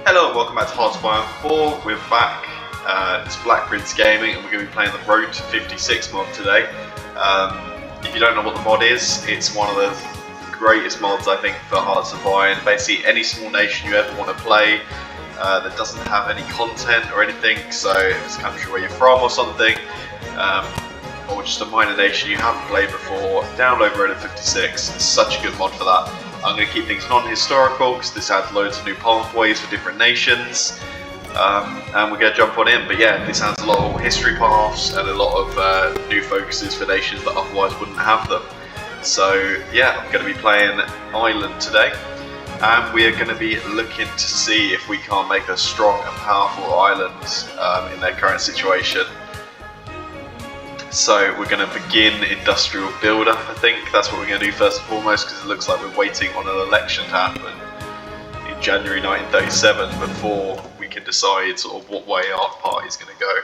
Hello and welcome back to HOI4. We're back. It's Black Prince Gaming and we're going to be playing the Road to 56 mod today. If you don't know what the mod is, it's one of the greatest mods I think for Hearts of Iron. Basically any small nation you ever want to play that doesn't have any content or anything, so if it's a country where you're from or something, or just a minor nation you haven't played before, download Road to 56. It's such a good mod for that. I'm going to keep things non-historical because this adds loads of new pathways for different nations, and we're going to jump on in. But yeah, this adds a lot of history paths and a lot of new focuses for nations that otherwise wouldn't have them. So yeah, I'm going to be playing Ireland today, and we are going to be looking to see if we can't make a strong and powerful island in their current situation. So we're going to begin industrial build-up. I think that's what we're going to do first and foremost, because it looks like we're waiting on an election to happen in January 1937 before we can decide sort of what way our party is going to go.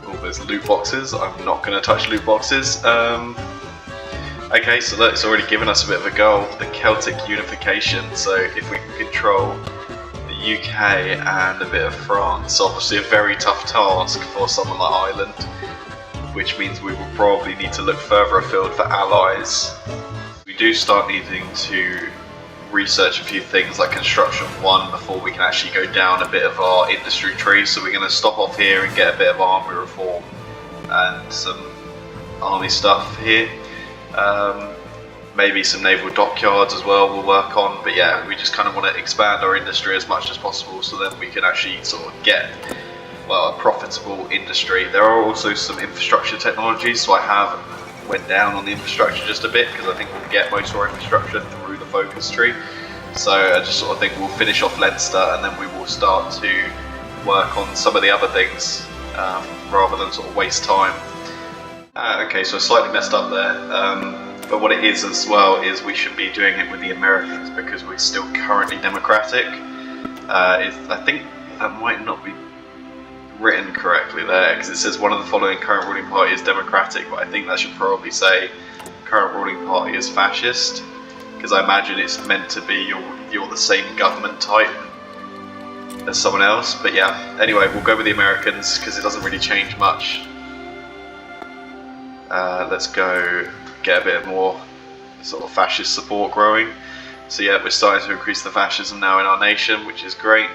Oh, there's loot boxes. I'm not going to touch loot boxes. Okay, so that's already given us a bit of a goal, the Celtic unification. So if we can control the UK and a bit of France, obviously a very tough task for someone like Ireland, which means we will probably need to look further afield for allies. We do start needing to research a few things like construction 1 before we can actually go down a bit of our industry tree, so we're going to stop off here and get a bit of army reform and some army stuff here. Maybe some naval dockyards as well we'll work on, but yeah, we just kind of want to expand our industry as much as possible so then we can actually sort of get a profitable industry. There are also some infrastructure technologies, so I went down on the infrastructure just a bit because I think we'll get most of our infrastructure through the focus tree. So I just sort of think we'll finish off Leinster and then we will start to work on some of the other things rather than sort of waste time. Okay, so I slightly messed up there, but what it is as well is we should be doing it with the Americans because we're still currently democratic. I think that might not be written correctly there because it says one of the following current ruling party is democratic, but I think that should probably say current ruling party is fascist, because I imagine it's meant to be you're the same government type as someone else. But yeah, anyway, we'll go with the Americans because it doesn't really change much. Let's go get a bit more sort of fascist support growing. So yeah, we're starting to increase the fascism now in our nation, which is great.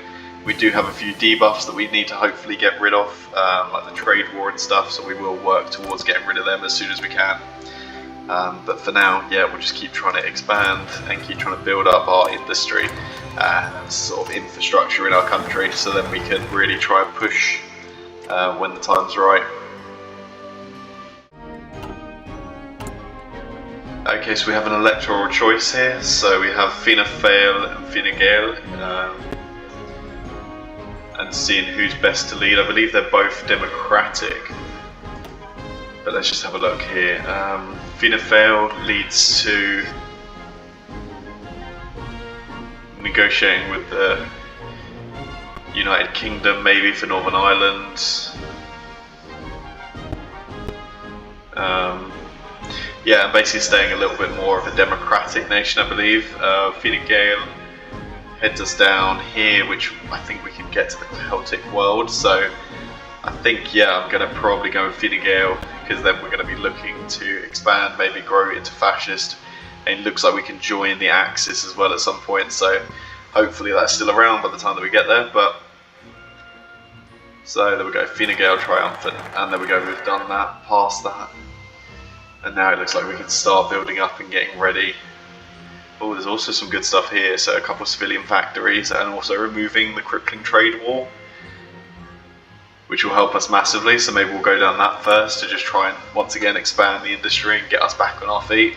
We do have a few debuffs that we need to hopefully get rid of, like the trade war and stuff, so we will work towards getting rid of them as soon as we can. But for now, yeah, we'll just keep trying to expand and keep trying to build up our industry and sort of infrastructure in our country, so then we can really try and push when the time's right. Okay, so we have an electoral choice here, so we have Fianna Fáil and Fine Gael. And seeing who's best to lead. I believe they're both democratic, but let's just have a look here. Fianna Fáil leads to negotiating with the United Kingdom, maybe for Northern Ireland. Yeah, and basically staying a little bit more of a democratic nation, I believe. Fine Gael heads us down here, which I think we can get to the Celtic world. So I think, yeah, I'm going to probably go with Fine Gael, because then we're going to be looking to expand, maybe grow into fascist, and it looks like we can join the Axis as well at some point, so hopefully that's still around by the time that we get there. But so there we go, Fine Gael triumphant, and there we go, we've done that, past that, and now it looks like we can start building up and getting ready. Oh, there's also some good stuff here, so a couple of civilian factories and also removing the crippling trade war, which will help us massively, so maybe we'll go down that first to just try and once again expand the industry and get us back on our feet.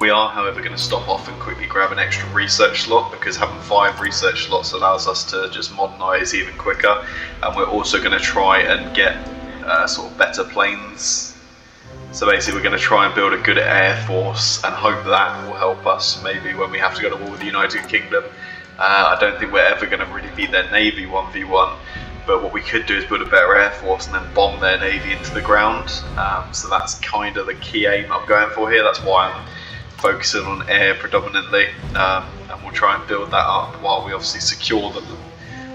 We are, however, going to stop off and quickly grab an extra research slot, because having 5 research slots allows us to just modernise even quicker, and we're also going to try and get sort of better planes. So basically we're going to try and build a good air force and hope that will help us maybe when we have to go to war with the United Kingdom. I don't think we're ever going to really beat their navy 1v1, but what we could do is build a better air force and then bomb their navy into the ground. So that's kind of the key aim I'm going for here. That's why I'm focusing on air predominantly, and and we'll try and build that up while we obviously secure them.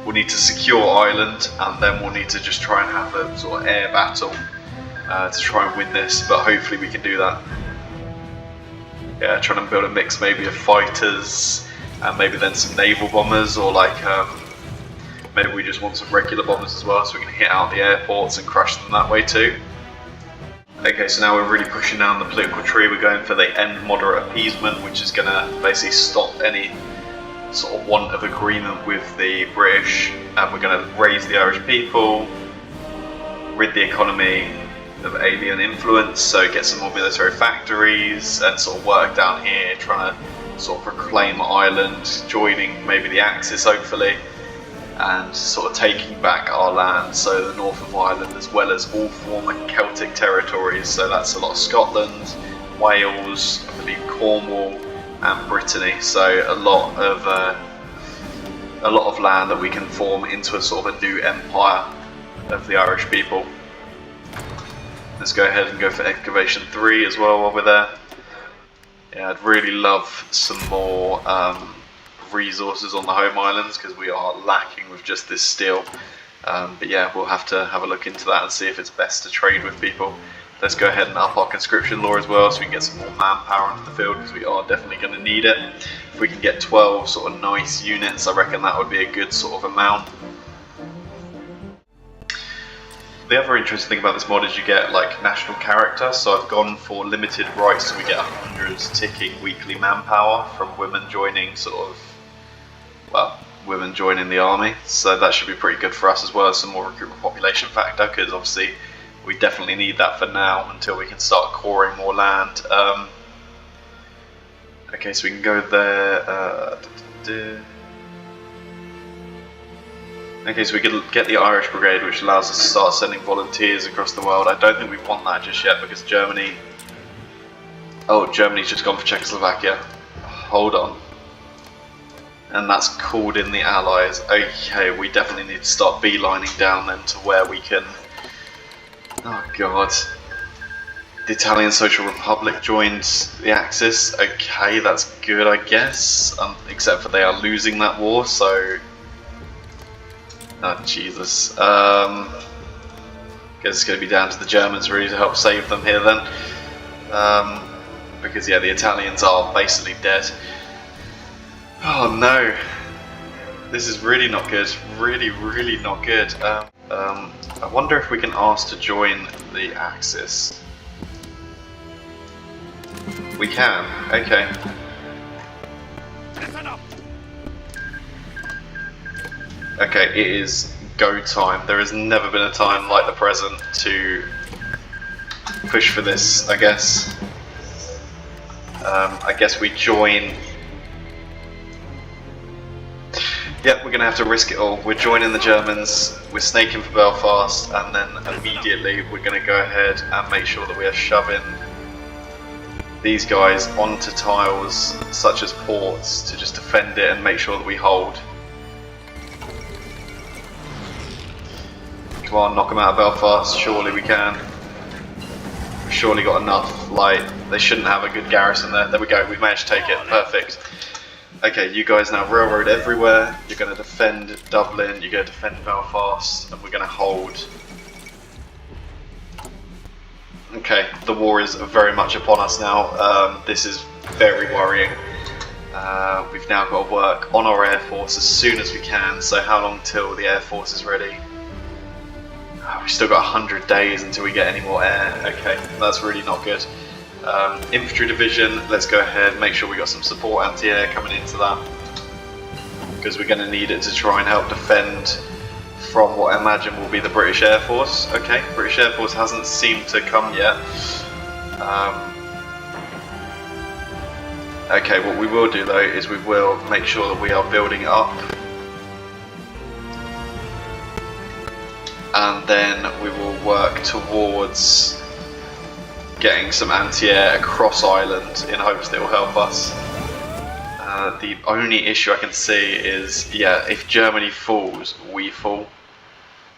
We'll need to secure Ireland, and then we'll need to just try and have a sort of air battle to try and win this, but hopefully we can do that. Yeah, trying to build a mix maybe of fighters and maybe then some naval bombers, or like maybe we just want some regular bombers as well so we can hit out the airports and crush them that way too. Okay, so now we're really pushing down the political tree. We're going for the end moderate appeasement, which is going to basically stop any sort of want of agreement with the British, and we're going to raise the Irish people, rid the economy of alien influence, so get some more military factories, and sort of work down here trying to sort of proclaim Ireland, joining maybe the Axis hopefully, and sort of taking back our land, so the north of Ireland as well as all former Celtic territories, so that's a lot of Scotland, Wales, I believe Cornwall and Brittany, so a lot of land that we can form into a sort of a new empire of the Irish people. Let's go ahead and go for excavation 3 as well while we're there. Yeah, I'd really love some more resources on the home islands because we are lacking with just this steel. But yeah, we'll have to have a look into that and see if it's best to trade with people. Let's go ahead and up our conscription law as well so we can get some more manpower onto the field, because we are definitely going to need it. If we can get 12 sort of nice units, I reckon that would be a good sort of amount. The other interesting thing about this mod is you get like national character, so I've gone for limited rights, so we get 100 ticking weekly manpower from women joining women joining the army, so that should be pretty good for us, as well as some more recruitment population factor, because obviously we definitely need that for now until we can start coring more land. Okay, so we can go there. Okay, so we can get the Irish Brigade, which allows us to start sending volunteers across the world. I don't think we want that just yet because Germany... Oh, Germany's just gone for Czechoslovakia. Hold on. And that's called in the Allies. Okay, we definitely need to start beelining down then to where we can... Oh god. The Italian Social Republic joined the Axis. Okay, that's good, I guess. Except for they are losing that war, so... Oh, Jesus. Guess it's going to be down to the Germans really to help save them here then. Because yeah, the Italians are basically dead. Oh no. This is really not good. Really, really not good. I wonder if we can ask to join the Axis. We can. Okay. Okay, it is go time. There has never been a time like the present to push for this, I guess. I guess we join... Yep, we're going to have to risk it all. We're joining the Germans, we're snaking for Belfast, and then immediately we're going to go ahead and make sure that we are shoving these guys onto tiles such as ports to just defend it and make sure that we hold. Come on, knock them out of Belfast, surely we can. We've surely got enough, like, they shouldn't have a good garrison there. There we go, we've managed to take it, perfect. Okay, you guys now railroad everywhere, you're going to defend Dublin, you're going to defend Belfast, and we're going to hold. Okay, the war is very much upon us now. This is very worrying. We've now got to work on our Air Force as soon as we can, so how long till the Air Force is ready? We've still got 100 days until we get any more air. Okay, that's really not good. Infantry division, let's go ahead, make sure we got some support anti-air coming into that, because we're going to need it to try and help defend from what I imagine will be the British Air Force. Okay, British Air Force hasn't seemed to come yet. Okay, what we will do though is we will make sure that we are building it up, and then we will work towards getting some anti-air across Ireland in hopes that it will help us. The only issue I can see is, yeah, if Germany falls, we fall.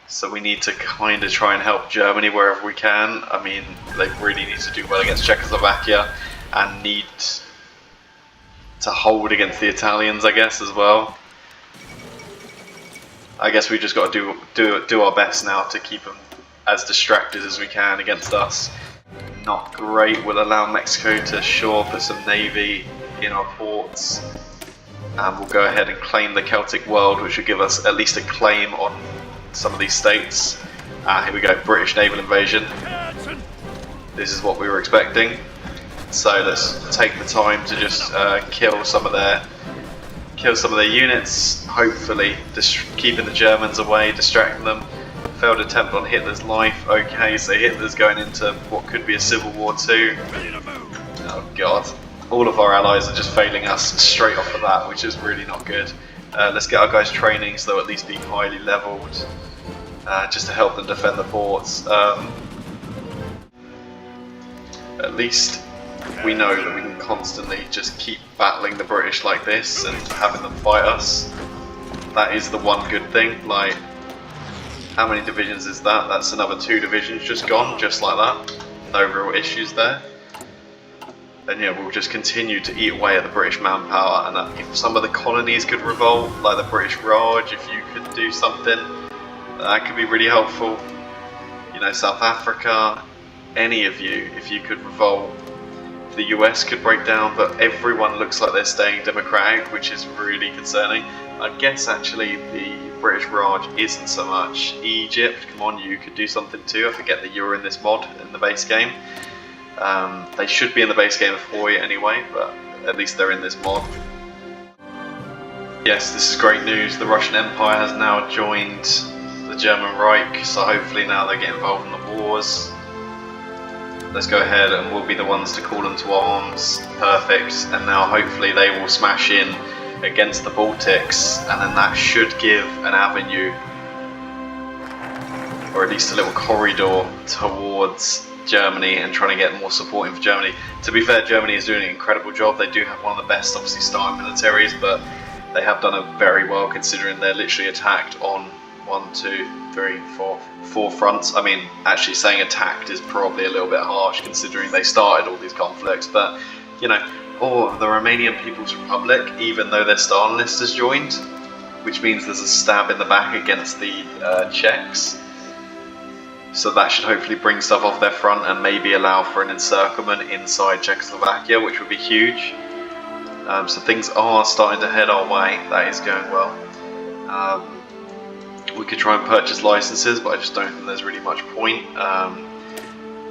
So we need to kind of try and help Germany wherever we can. I mean, they really need to do well against Czechoslovakia and need to hold against the Italians, I guess, as well. I guess we just got to do our best now to keep them as distracted as we can against us. Not great. We'll allow Mexico to put some navy in our ports, and we'll go ahead and claim the Celtic world, which will give us at least a claim on some of these states. Here we go, British naval invasion. This is what we were expecting. So let's take the time to just kill some of their units. Hopefully, keeping the Germans away, distracting them. Failed attempt on Hitler's life. Okay, so Hitler's going into what could be a civil war too. Oh god. All of our allies are just failing us straight off of that, which is really not good. Let's get our guys training so they'll at least be highly leveled, just to help them defend the ports. At least we know that we can constantly just keep battling the British like this and having them fight us. That is the one good thing. Like, how many divisions is that? That's another 2 divisions just gone, just like that. No real issues there. And yeah, we'll just continue to eat away at the British manpower, and if some of the colonies could revolt, like the British Raj, if you could do something, that could be really helpful. You know, South Africa, any of you, if you could revolt. The US could break down, but everyone looks like they're staying democratic, which is really concerning. I guess actually the British Raj isn't so much. Egypt, come on, you could do something too. I forget that you're in this mod in the base game. They should be in the base game of HOI anyway, but at least they're in this mod. Yes, this is great news. The Russian Empire has now joined the German Reich, so hopefully now they get involved in the wars. Let's go ahead and we'll be the ones to call them to arms. Perfect. And now hopefully they will smash in against the Baltics, and then that should give an avenue, or at least a little corridor towards Germany and trying to get more support in for Germany. To be fair, Germany is doing an incredible job. They do have one of the best, obviously, starting militaries, but they have done it very well considering they're literally attacked on 4 fronts. I mean, actually saying attacked is probably a little bit harsh considering they started all these conflicts, but you know, or the Romanian People's Republic, even though their Stalinist has joined, which means there's a stab in the back against the Czechs. So that should hopefully bring stuff off their front and maybe allow for an encirclement inside Czechoslovakia, which would be huge. So things are starting to head our way. That is going well. We could try and purchase licenses, but I just don't think there's really much point.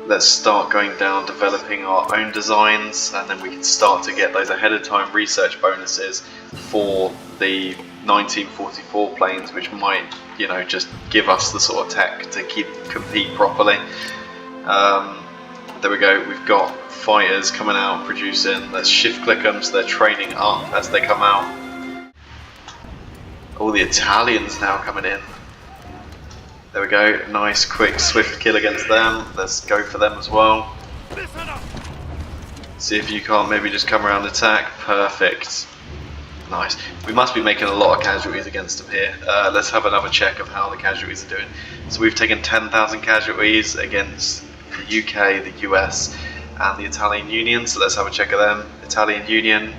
Let's start going down developing our own designs, and then we can start to get those ahead of time research bonuses for the 1944 planes, which might, you know, just give us the sort of tech to compete properly. There we go, we've got fighters coming out producing. Let's shift click them so they're training up as they come out. All the Italians now coming in. There we go, nice quick swift kill against them. Let's go for them as well. See if you can't maybe just come around and attack. Perfect. Nice. We must be making a lot of casualties against them here. Let's have another check of how the casualties are doing. So we've taken 10,000 casualties against the UK, the US and the Italian Union. So let's have a check of them. Italian Union,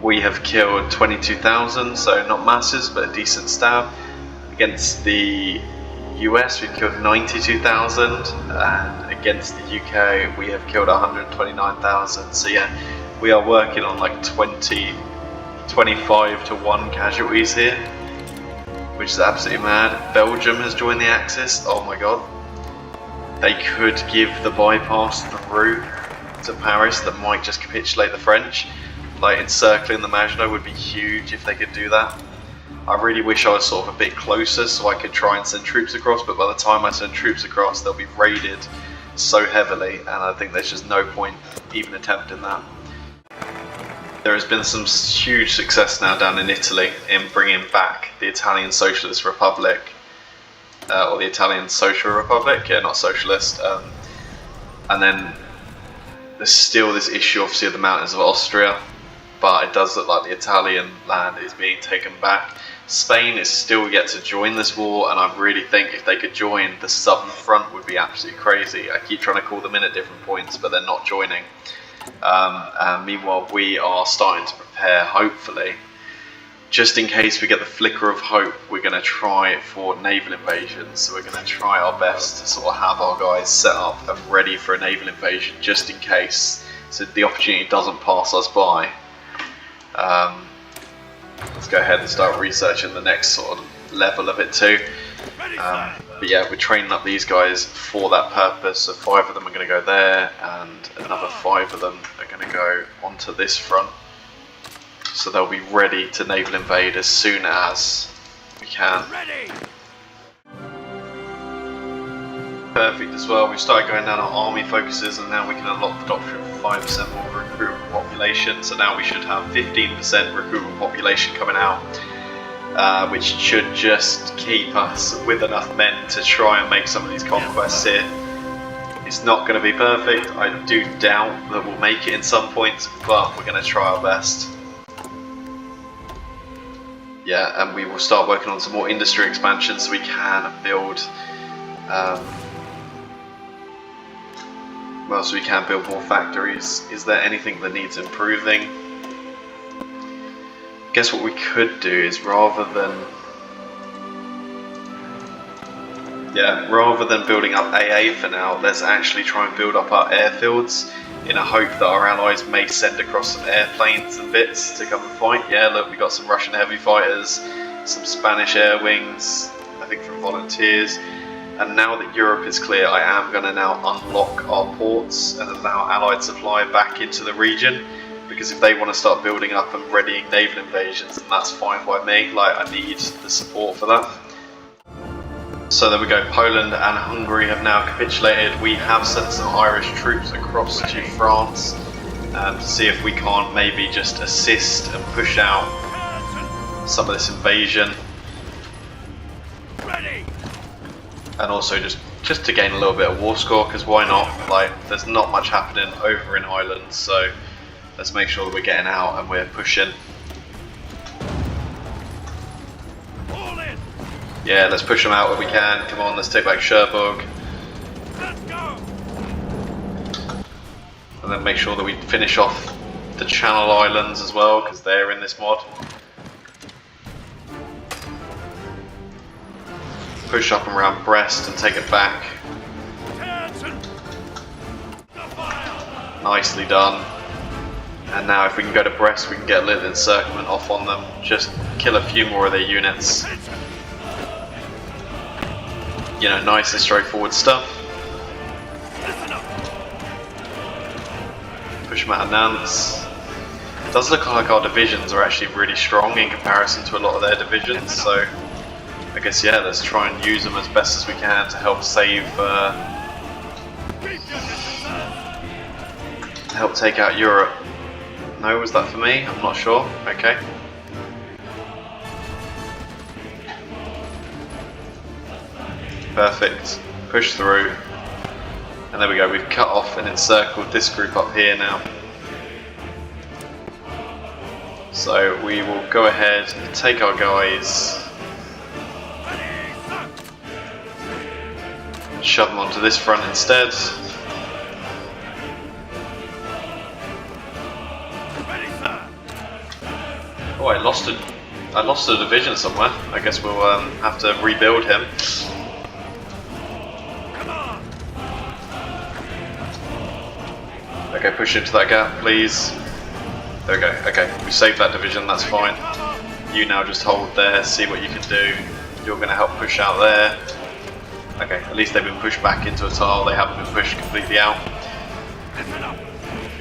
we have killed 22,000, so not masses but a decent stab. Against the US we've killed 92,000, and against the UK we have killed 129,000. So yeah, we are working on like 25 to 1 casualties here, which is absolutely mad. Belgium has joined the Axis. Oh my god. They could give the bypass through to Paris that might just capitulate the French. Like encircling the Maginot would be huge if they could do that. I really wish I was sort of a bit closer so I could try and send troops across, but by the time I send troops across they'll be raided so heavily, and I think there's just no point even attempting that. There has been some huge success now down in Italy in bringing back the Italian Socialist Republic, or the Italian Social Republic, yeah, not socialist. And then there's still this issue obviously of the mountains of Austria, but it does look like the Italian land is being taken back. Spain is still yet to join this war, and I really think if they could join, the Southern Front would be absolutely crazy. I keep trying to call them in at different points, but they're not joining. And meanwhile, we are starting to prepare, hopefully, just in case we get the flicker of hope, we're going to try for naval invasion. So we're going to try our best to sort of have our guys set up and ready for a naval invasion, just in case, so the opportunity doesn't pass us by. Let's go ahead and start researching the next sort of level of it too. But yeah, we're training up these guys for that purpose. So 5 of them are going to go there, and another 5 of them are going to go onto this front. So they'll be ready to naval invade as soon as we can. Perfect as well. We've started going down our army focuses, and now we can unlock the doctrine of 5% more recruitable population. So now we should have 15% recruitable population coming out, which should just keep us with enough men to try and make some of these conquests here. It's not going to be perfect. I do doubt that we'll make it in some points, but we're going to try our best. Yeah, and we will start working on some more industry expansion so we can build so we can build more factories. Is there anything that needs improving? I guess what we could do is rather than building up AA for now, let's actually try and build up our airfields in a hope that our allies may send across some airplanes and bits to come and fight. Yeah, look, we got some Russian heavy fighters, some Spanish air wings, I think from volunteers. And now that Europe is clear, I am going to now unlock our ports and allow allied supply back into the region. Because if they want to start building up and readying naval invasions, then that's fine by me. Like, I need the support for that. So there we go, Poland and Hungary have now capitulated. We have sent some Irish troops across to France to see if we can't maybe just assist and push out some of this invasion. And also just to gain a little bit of war score, because why not? Like, there's not much happening over in Ireland, so let's make sure that we're getting out and we're pushing. Yeah, let's push them out where we can. Come on, let's take back Cherbourg. Let's go. And then make sure that we finish off the Channel Islands as well, because they're in this mod. Push up and around Brest and take it back. Nicely done. And now if we can go to Brest, we can get a little encirclement off on them. Just kill a few more of their units. You know, nice and straightforward stuff. Push them out of Nantes. It does look like our divisions are actually really strong in comparison to a lot of their divisions, so I guess, yeah, let's try and use them as best as we can to help save, help take out Europe. No, was that for me? I'm not sure. Okay. Perfect. Push through. And there we go, we've cut off and encircled this group up here now. So we will go ahead and take our guys, shove them onto this front instead. Oh, I lost a division somewhere. I guess we'll have to rebuild him. Okay, push into that gap, please. There we go. Okay, we saved that division, that's fine. You now just hold there, see what you can do. You're going to help push out there. Okay, at least they've been pushed back into a tile, they haven't been pushed completely out.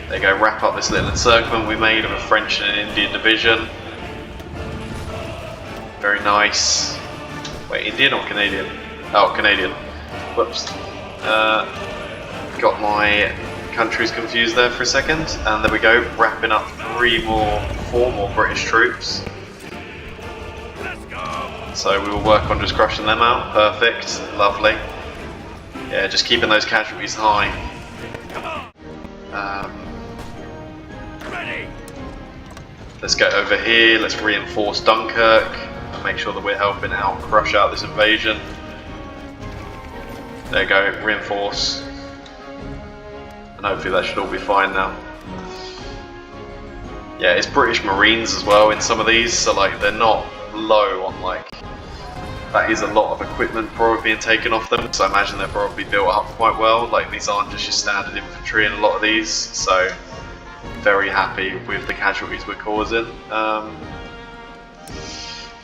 There you go, wrap up this little encirclement we made of a French and an Indian division. Very nice. Wait, Indian or Canadian? Oh, Canadian. Whoops. Got my countries confused there for a second, and there we go, wrapping up 4 more British troops. So we will work on just crushing them out. Perfect, lovely. Yeah, just keeping those casualties high. Let's go over here, let's reinforce Dunkirk, and make sure that we're helping out crush out this invasion. There you go, reinforce. And hopefully that should all be fine now. Yeah, it's British Marines as well in some of these, so like they're not low on like, that is a lot of equipment probably being taken off them, so I imagine they're probably built up quite well. Like these aren't just your standard infantry in a lot of these, so very happy with the casualties we're causing.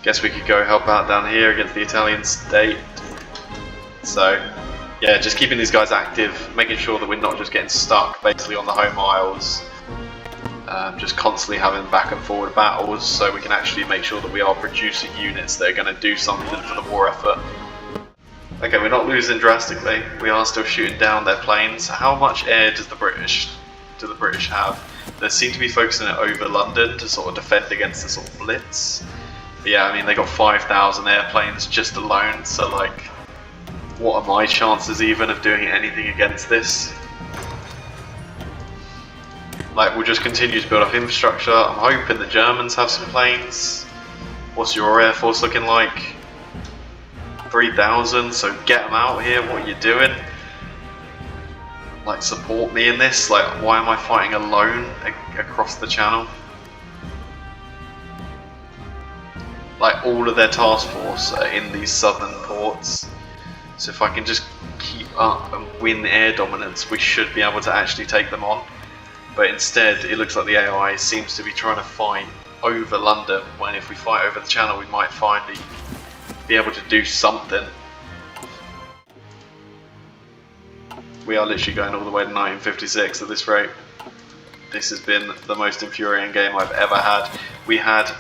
Guess we could go help out down here against the Italian state. So yeah, just keeping these guys active, making sure that we're not just getting stuck basically on the home isles. Just constantly having back and forward battles, so we can actually make sure that we are producing units that are going to do something for the war effort. Okay, we're not losing drastically. We are still shooting down their planes. How much air does the British have? They seem to be focusing it over London to sort of defend against the sort of blitz. But yeah, I mean they got 5,000 airplanes just alone. So like, what are my chances even of doing anything against this? Like, we'll just continue to build up infrastructure. I'm hoping the Germans have some planes. What's your air force looking like? 3,000, so get them out here. What are you doing? Like, support me in this. Like, why am I fighting alone across the channel? Like, all of their task force are in these southern ports. So if I can just keep up and win air dominance, we should be able to actually take them on. But instead, it looks like the AI seems to be trying to fight over London, when if we fight over the channel, we might finally be able to do something. We are literally going all the way to 1956 at this rate. This has been the most infuriating game I've ever had. We had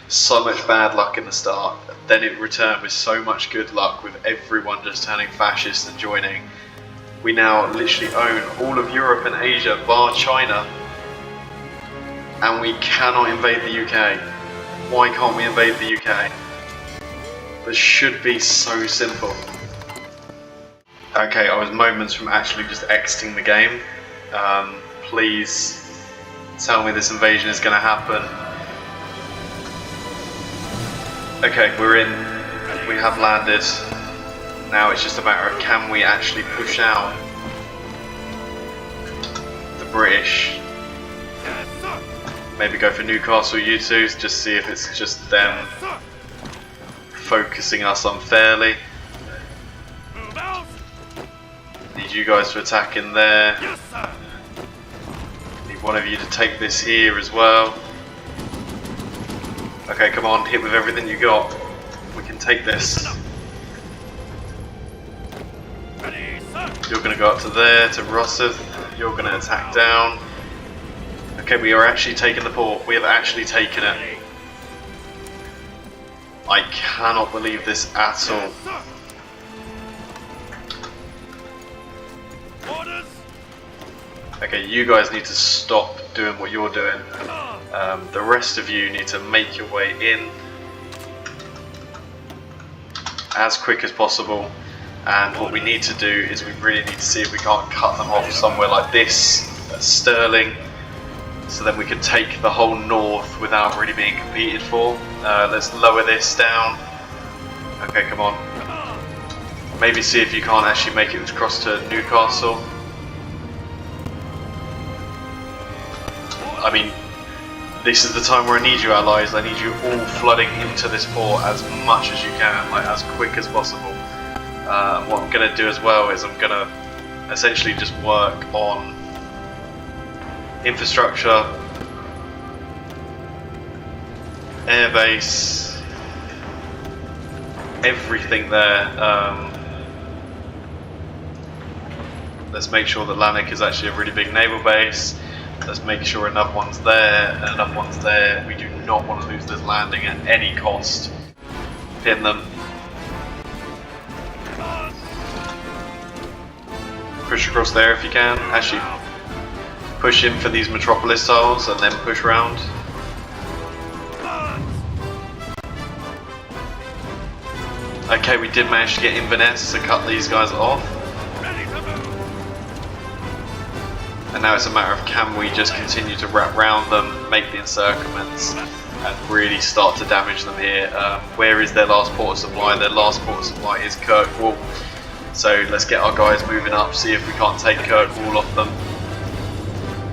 so much bad luck in the start, then it returned with so much good luck with everyone just turning fascist and joining. We now literally own all of Europe and Asia bar China, and we cannot invade the UK. Why can't we invade the UK? This should be so simple. Okay, I was moments from actually just exiting the game. Please tell me this invasion is going to happen. Okay, we're in. We have landed. Now it's just a matter of, can we actually push out the British? Maybe go for Newcastle U2s, just see if it's just them focusing us unfairly. Need you guys to attack in there. Need one of you to take this here as well. Okay, come on, hit with everything you got. We can take this. You're going to go up to there, to Rossith. You're going to attack down. Okay, we are actually taking the port. We have actually taken it. I cannot believe this at all. Okay, you guys need to stop doing what you're doing. The rest of you need to make your way in as quick as possible. And what we need to do is we really need to see if we can't cut them off somewhere like this at Stirling, so then we can take the whole north without really being competed for. Let's lower this down. Okay, come on. Maybe see if you can't actually make it across to Newcastle. I mean, this is the time where I need you, allies. I need you all flooding into this port as much as you can, like as quick as possible. What I'm going to do as well is I'm going to essentially just work on infrastructure, airbase, everything there. Let's make sure that Lanark is actually a really big naval base. Let's make sure another one's there and another one's there. We do not want to lose this landing at any cost. Pin them. Push across there if you can. Actually, push in for these metropolis tiles and then push round. Okay, we did manage to get Inverness to cut these guys off. And now it's a matter of, can we just continue to wrap round them, make the encirclements, and really start to damage them here. Where is their last port of supply? Their last port of supply is Kirkwall. So let's get our guys moving up, see if we can't take Kirkwall off them.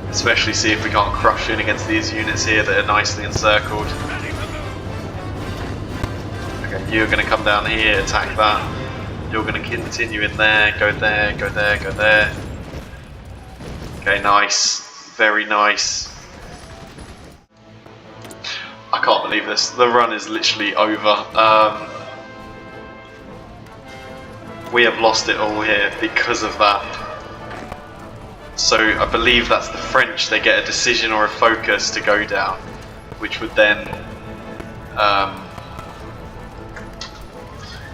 Especially see if we can't crush in against these units here that are nicely encircled. Okay, you're going to come down here, attack that. You're going to continue in there, go there, go there, go there. Okay, nice. Very nice. I can't believe this. The run is literally over. We have lost it all here because of that. So I believe that's the French. They get a decision or a focus to go down, which would then,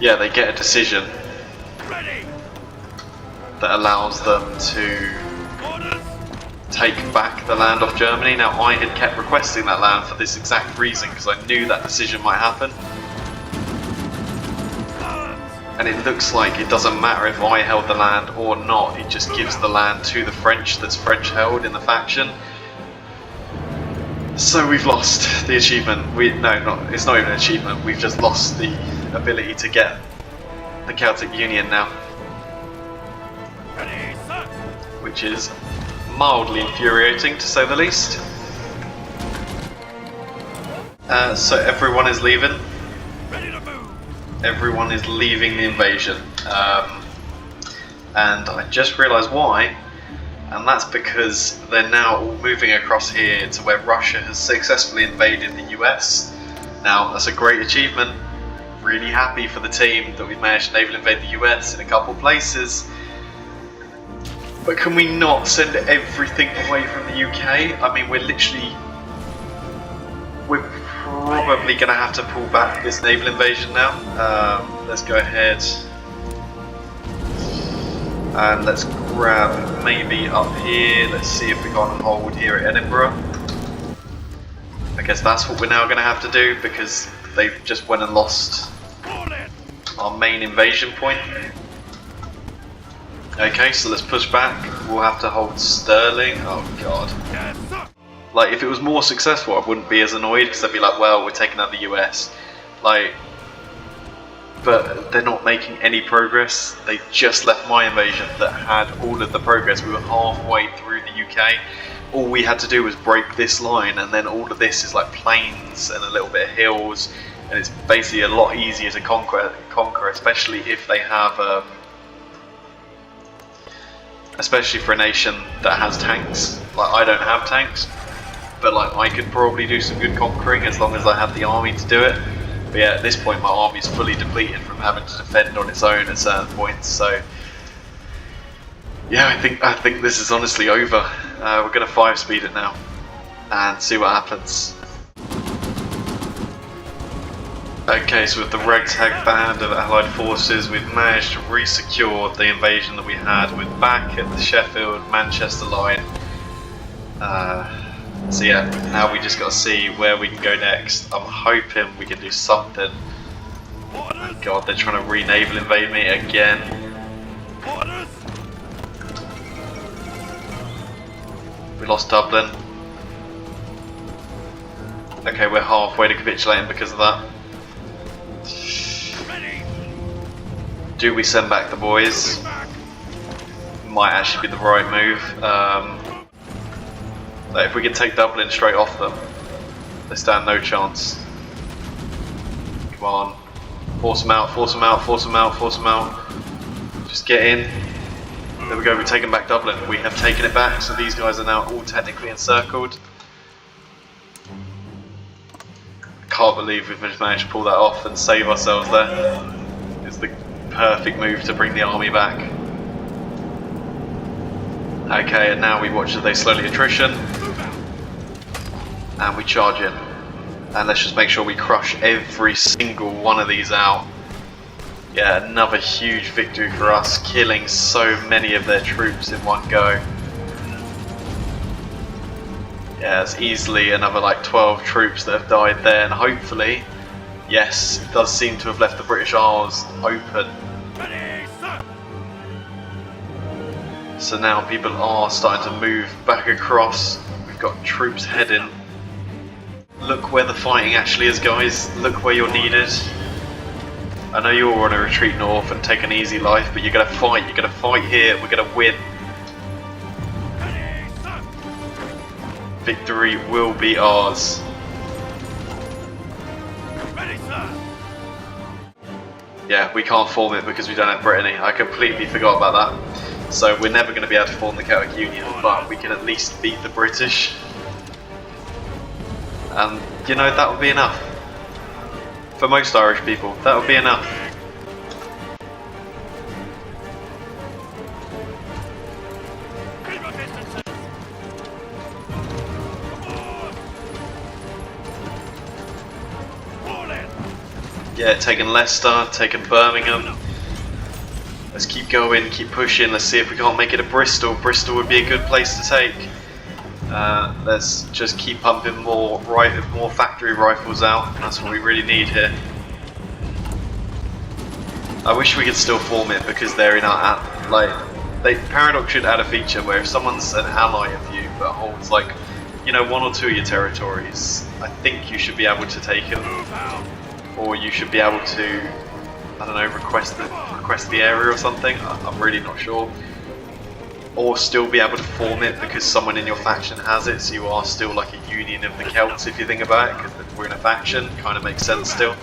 yeah, they get a decision that allows them to take back the land off Germany. Now I had kept requesting that land for this exact reason, because I knew that decision might happen. And it looks like it doesn't matter if I held the land or not, it just gives the land to the French that's French held in the faction. So we've lost the achievement. It's not even an achievement, we've just lost the ability to get the Celtic Union now. Which is mildly infuriating, to say the least. So everyone is leaving. Everyone is leaving the invasion, and I just realised why, and that's because they're now all moving across here to where Russia has successfully invaded the US. Now that's a great achievement, really happy for the team that we've managed to naval invade the US in a couple places, but can we not send everything away from the UK? I mean, we're probably going to have to pull back this naval invasion now. Let's go ahead and let's grab maybe up here. Let's see if we can't hold here at Edinburgh. I guess that's what we're now going to have to do, because they've just went and lost our main invasion point. Okay, so let's push back. We'll have to hold Stirling. Oh god. Like, if it was more successful, I wouldn't be as annoyed, because I'd be like, well, we're taking out the US. Like, but they're not making any progress. They just left my invasion that had all of the progress. We were halfway through the UK. All we had to do was break this line, and then all of this is like plains and a little bit of hills, and it's basically a lot easier to conquer, especially if they have, especially for a nation that has tanks. Like, I don't have tanks, but like I could probably do some good conquering as long as I had the army to do it. But yeah, at this point my army is fully depleted from having to defend on its own at certain points. So yeah, I think this is honestly over. We're going to 5-speed it now and see what happens. Okay, so with the ragtag band of Allied forces, we've managed to re-secure the invasion that we had. We're back at the Sheffield-Manchester line. So yeah, now we just got to see where we can go next. I'm hoping we can do something. Oh god, they're trying to re-naval invade me again. We lost Dublin. Okay, we're halfway to capitulating because of that. Do we send back the boys? Might actually be the right move. Like, if we can take Dublin straight off them, they stand no chance. Come on. Force them out, force them out, force them out, force them out. Just get in. There we go, we've taken back Dublin. We have taken it back, so these guys are now all technically encircled. I can't believe we've just managed to pull that off and save ourselves there. It's the perfect move to bring the army back. Okay, and now we watch as they slowly attrition. And we charge in. And let's just make sure we crush every single one of these out. Yeah, another huge victory for us, killing so many of their troops in one go. Yeah, it's easily another like 12 troops that have died there, and hopefully, yes, it does seem to have left the British Isles open. So now people are starting to move back across. We've got troops heading. Look where the fighting actually is, guys. Look where you're needed. I know you all want to retreat north and take an easy life, but you're going to fight. You're going to fight here. We're going to win. Victory will be ours. Ready, sir. Yeah, we can't form it because we don't have Brittany. I completely forgot about that. So we're never going to be able to form the Celtic Union, but we can at least beat the British. And, you know, that would be enough. For most Irish people, that would be enough. Keep your distances. Fall in. Yeah, taking Leicester, taking Birmingham. Let's keep going, keep pushing. Let's see if we can't make it to Bristol. Bristol would be a good place to take. Let's just keep pumping more factory rifles out. That's what we really need here. I wish we could still form it because they're in our Paradox should add a feature where if someone's an ally of you but holds like, you know, 1 or 2 of your territories, I think you should be able to take them, or you should be able to, I don't know, request the area or something. I'm really not sure. Or still be able to form it because someone in your faction has it, so you are still like a union of the Celts if you think about it, because we're in a faction. Kind of makes sense still.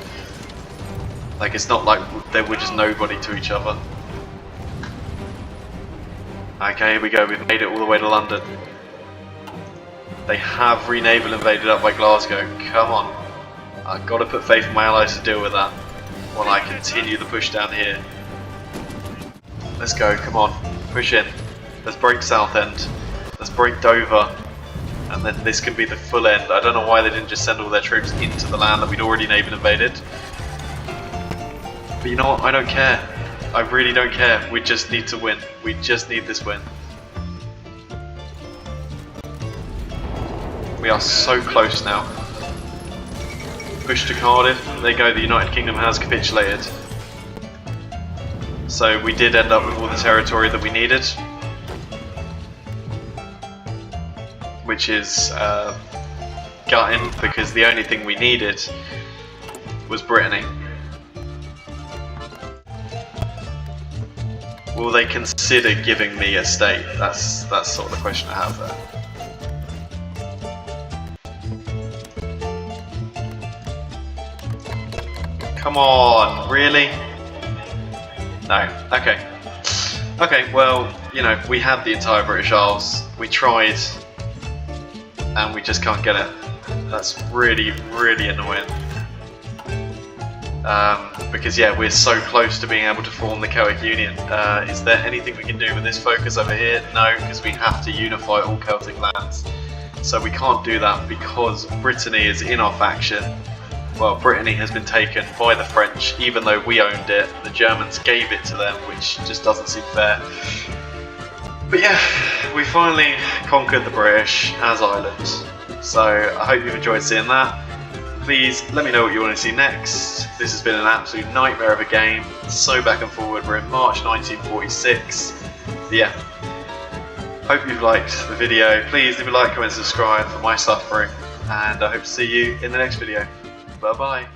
Like, it's not like we're just nobody to each other. Okay, here we go, we've made it all the way to London. They have re-naval invaded up by Glasgow. Come on. I've got to put faith in my allies to deal with that while I continue the push down here. Let's go, come on. Push in. Let's break Southend. Let's break Dover. And then this can be the full end. I don't know why they didn't just send all their troops into the land that we'd already naval invaded. But you know what? I don't care. I really don't care. We just need to win. We just need this win. We are so close now. Push to Cardiff. There you go, the United Kingdom has capitulated. So we did end up with all the territory that we needed. Which is gutting, because the only thing we needed was Brittany. Will they consider giving me a state? That's sort of the question I have there. Come on, really? No, okay. Okay, well, you know, we had the entire British Isles, we tried, and we just can't get it. That's really, really annoying. Because yeah, we're so close to being able to form the Celtic Union. Is there anything we can do with this focus over here? No, because we have to unify all Celtic lands. So we can't do that because Brittany is in our faction. Well, Brittany has been taken by the French, even though we owned it. The Germans gave it to them, which just doesn't seem fair. But yeah, we finally conquered the British as Ireland. So I hope you've enjoyed seeing that. Please let me know what you want to see next. This has been an absolute nightmare of a game. So back and forward. We're in March 1946. But yeah, hope you've liked the video. Please leave a like, comment, subscribe for my suffering. And I hope to see you in the next video. Bye bye.